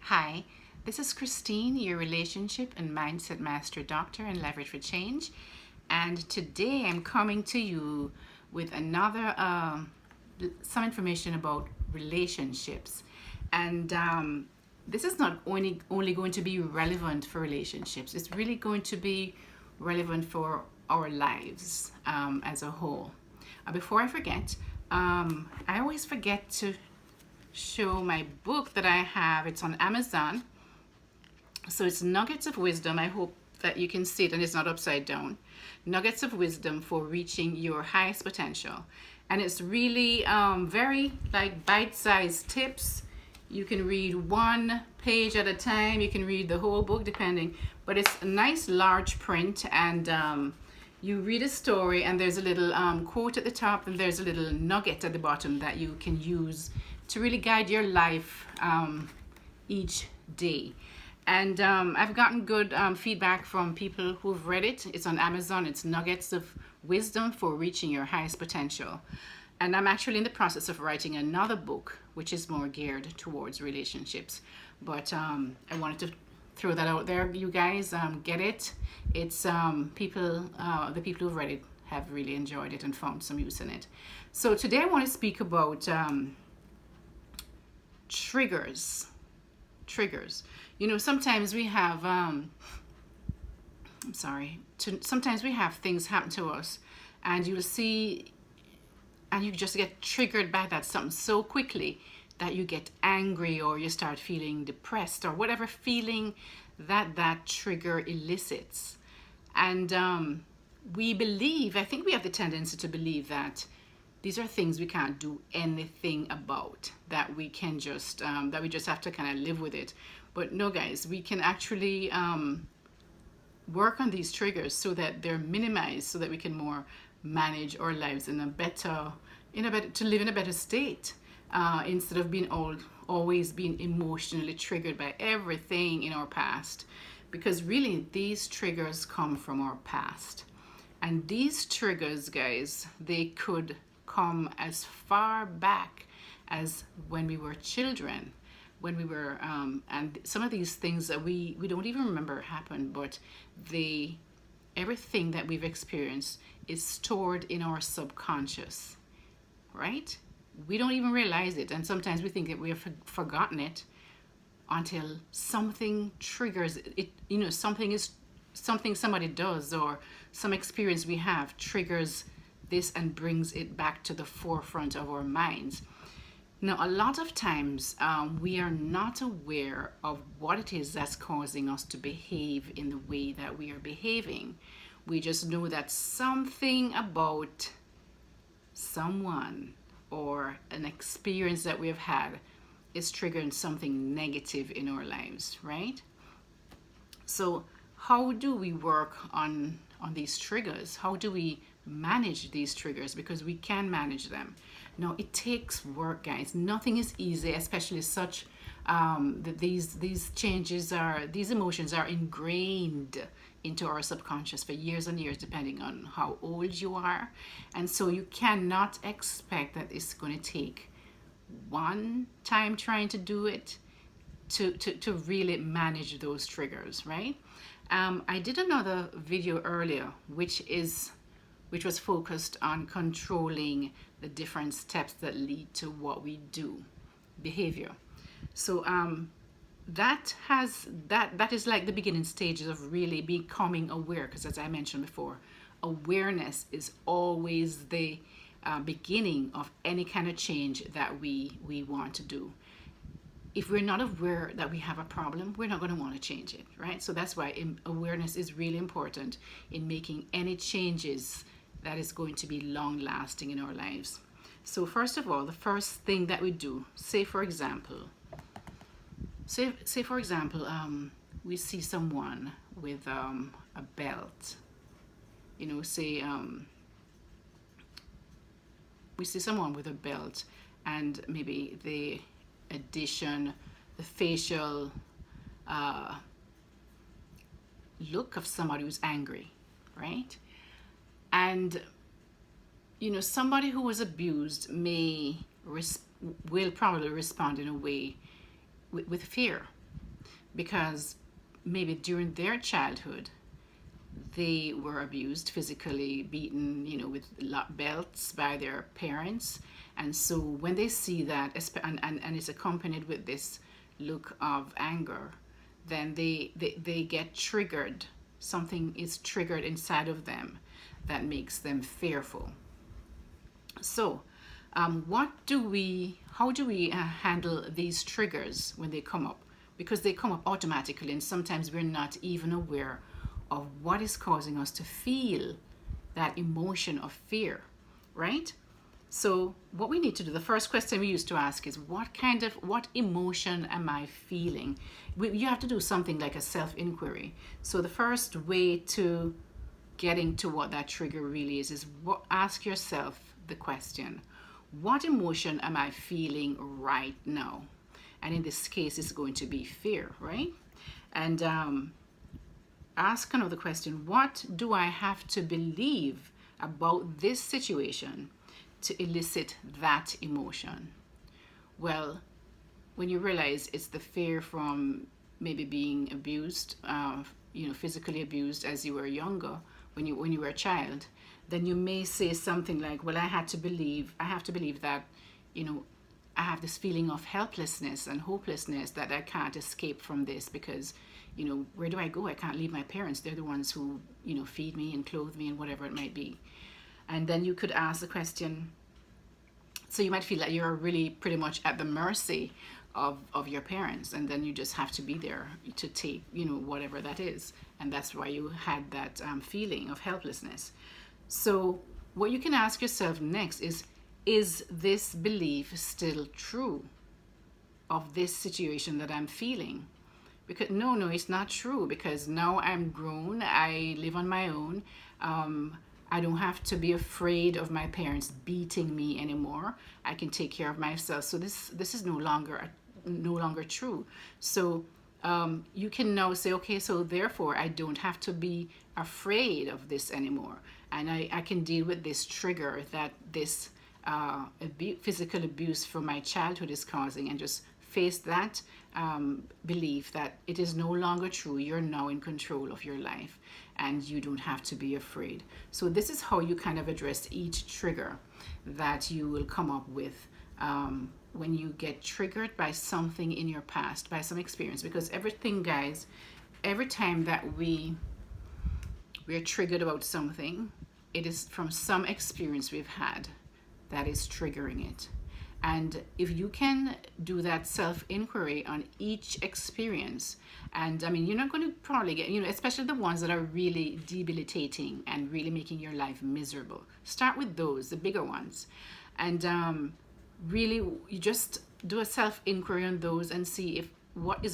Hi, this is Christine, your relationship and mindset master doctor and leverage for change. And today I'm coming to you with another some information about relationships. And this is not only going to be relevant for relationships, it's really going to be relevant for our lives as a whole. Before I forget, I always forget to show my book that I have. It's on Amazon. So it's Nuggets of Wisdom. I hope that you can see it and it's not upside down. Nuggets of Wisdom for Reaching Your Highest Potential. And it's really very like bite-sized tips. You can read one page at a time. You can read the whole book depending. But it's a nice large print, and you read a story and there's a little quote at the top and there's a little nugget at the bottom that you can use to really guide your life each day. And I've gotten good feedback from people who've read it. It's on Amazon. It's Nuggets of Wisdom for Reaching Your Highest Potential. And I'm actually in the process of writing another book, which is more geared towards relationships. But I wanted to throw that out there. You guys get it. It's the people who've read it have really enjoyed it and found some use in it. So today I want to speak about triggers. Sometimes we have sometimes we have things happen to us, and you'll see, and you just get triggered by that something so quickly that you get angry, or you start feeling depressed, or whatever feeling that trigger elicits. And I think we have the tendency to believe that these are things we can't do anything about, that we can just that we just have to kind of live with it. But no, guys, we can actually work on these triggers so that they're minimized, so that we can more manage our lives to live in a better state, instead of being always being emotionally triggered by everything in our past. Because really, these triggers come from our past. And these triggers, guys, they could come as far back as when we were children, when we were, and some of these things that we don't even remember happened, but everything that we've experienced is stored in our subconscious, right? We don't even realize it, and sometimes we think that we have forgotten it until something triggers it. Something somebody does, or some experience we have triggers this and brings it back to the forefront of our minds. Now, a lot of times we are not aware of what it is that's causing us to behave in the way that we are behaving. We just know that something about someone or an experience that we have had is triggering something negative in our lives, right? So how do we work on these triggers? How do we manage these triggers? Because we can manage them. Now, it takes work, guys. Nothing is easy, especially such that these emotions are ingrained into our subconscious for years and years, depending on how old you are. And so you cannot expect that it's going to take one time trying to do it to really manage those triggers, right? I did another video earlier, which was focused on controlling the different steps that lead to what we do, behavior. So that is like the beginning stages of really becoming aware, because as I mentioned before, awareness is always the beginning of any kind of change that we want to do. If we're not aware that we have a problem, we're not going to want to change it, right? So that's why awareness is really important in making any changes that is going to be long lasting in our lives. So first of all, the first thing that we do, say for example, we see someone with a belt, we see someone with a belt, and maybe the facial look of somebody who's angry, right? And somebody who was abused will probably respond in a way with fear, because maybe during their childhood they were abused, physically beaten, with belts by their parents. And so when they see that, and it's accompanied with this look of anger, then they get triggered. Something is triggered inside of them that makes them fearful. So, how do we handle these triggers when they come up? Because they come up automatically, and sometimes we're not even aware of what is causing us to feel that emotion of fear, right? So, what we need to do, the first question we used to ask is, what emotion am I feeling? You have to do something like a self inquiry. So, the first way to getting to what that trigger really is ask yourself the question, what emotion am I feeling right now? And in this case, it's going to be fear, right? And ask another question, what do I have to believe about this situation to elicit that emotion? Well, when you realize it's the fear from maybe being abused, physically abused as you were younger, when you were a child, then you may say something like, well, I have to believe that, I have this feeling of helplessness and hopelessness that I can't escape from this because, where do I go? I can't leave my parents. They're the ones who, feed me and clothe me and whatever it might be. And then you could ask the question, so you might feel that you're really pretty much at the mercy of your parents, and then you just have to be there to take, whatever that is. And that's why you had that feeling of helplessness. So what you can ask yourself next is this belief still true of this situation that I'm feeling? Because no, it's not true, because now I'm grown, I live on my own. I don't have to be afraid of my parents beating me anymore. I can take care of myself. So this is no longer true. So you can now say, okay, so therefore I don't have to be afraid of this anymore, and I can deal with this trigger that this physical abuse from my childhood is causing, and just face that belief that it is no longer true. You're now in control of your life and you don't have to be afraid. So this is how you kind of address each trigger that you will come up with when you get triggered by something in your past, by some experience. Because everything, guys, every time that we're triggered about something, it is from some experience we've had that is triggering it. And if you can do that self-inquiry on each experience, and I mean, you're not going to probably get, especially the ones that are really debilitating and really making your life miserable. Start with those, the bigger ones. And really, you just do a self-inquiry on those and see if what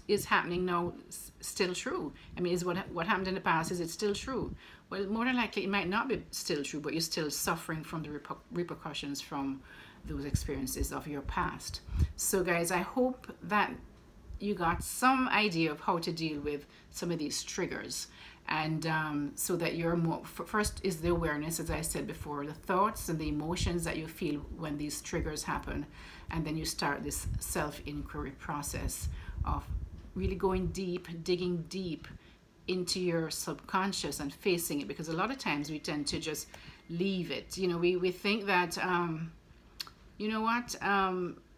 is happening now still true. I mean, is what happened in the past, is it still true? Well, more than likely, it might not be still true, but you're still suffering from the repercussions from those experiences of your past. So guys, I hope that you got some idea of how to deal with some of these triggers, and so that you're more, first is the awareness, as I said before, the thoughts and the emotions that you feel when these triggers happen, and then you start this self-inquiry process of really going deep, digging deep into your subconscious and facing it, because a lot of times we tend to just leave it. We think that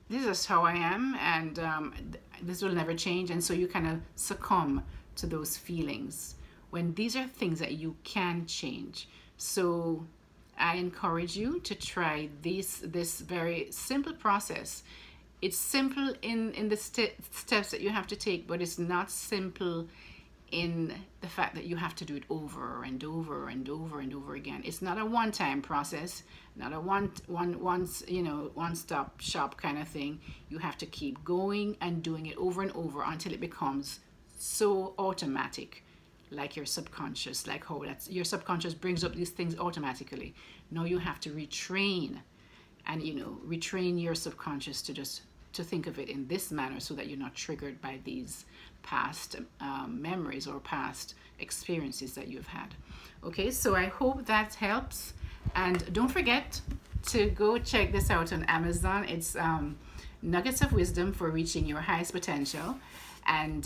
this is how I am, and this will never change, and so you kind of succumb to those feelings when these are things that you can change. So I encourage you to try this very simple process. It's simple in the steps that you have to take, but it's not simple in the fact that you have to do it over and over and over and over again. It's not a one-time process, not a one-stop shop kind of thing. You have to keep going and doing it over and over until it becomes so automatic, like your subconscious, like how your subconscious brings up these things automatically. Now you have to retrain your subconscious to think of it in this manner, so that you're not triggered by these past memories or past experiences that you've had. Okay, so I hope that helps, and don't forget to go check this out on Amazon. It's nuggets of wisdom for reaching your highest potential. And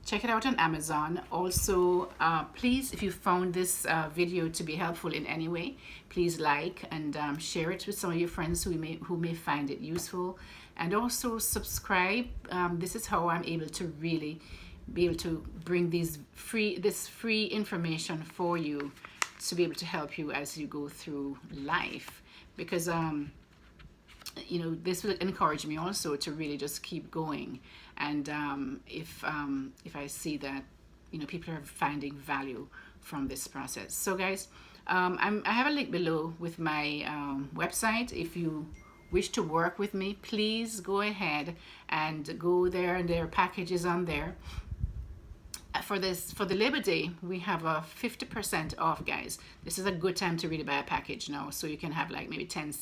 check it out on Amazon. Also, please, if you found this video to be helpful in any way, please like and share it with some of your friends who may find it useful. And also subscribe. This is how I'm able to really be able to bring this free information for you to be able to help you as you go through life. Because this will encourage me also to really just keep going. And if I see that people are finding value from this process. So guys, I have a link below with my website. If you wish to work with me, please go ahead and go there, and there are packages on there. For the Labor Day, we have a 50% off, guys. This is a good time to really buy a package now, so you can have like maybe 10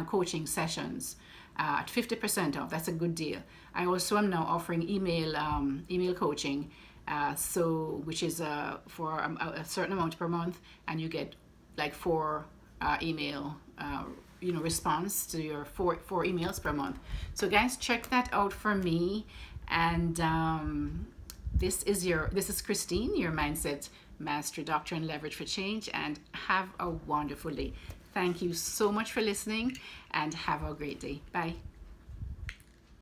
coaching sessions at 50% off. That's a good deal. I also am now offering email coaching, which is for a certain amount per month, and you get like 4 email response to your four emails per month. So guys, check that out for me. And this is Christine, your Mindset Master Doctor and Leverage for Change, and have a wonderful day. Thank you so much for listening, and have a great day. Bye.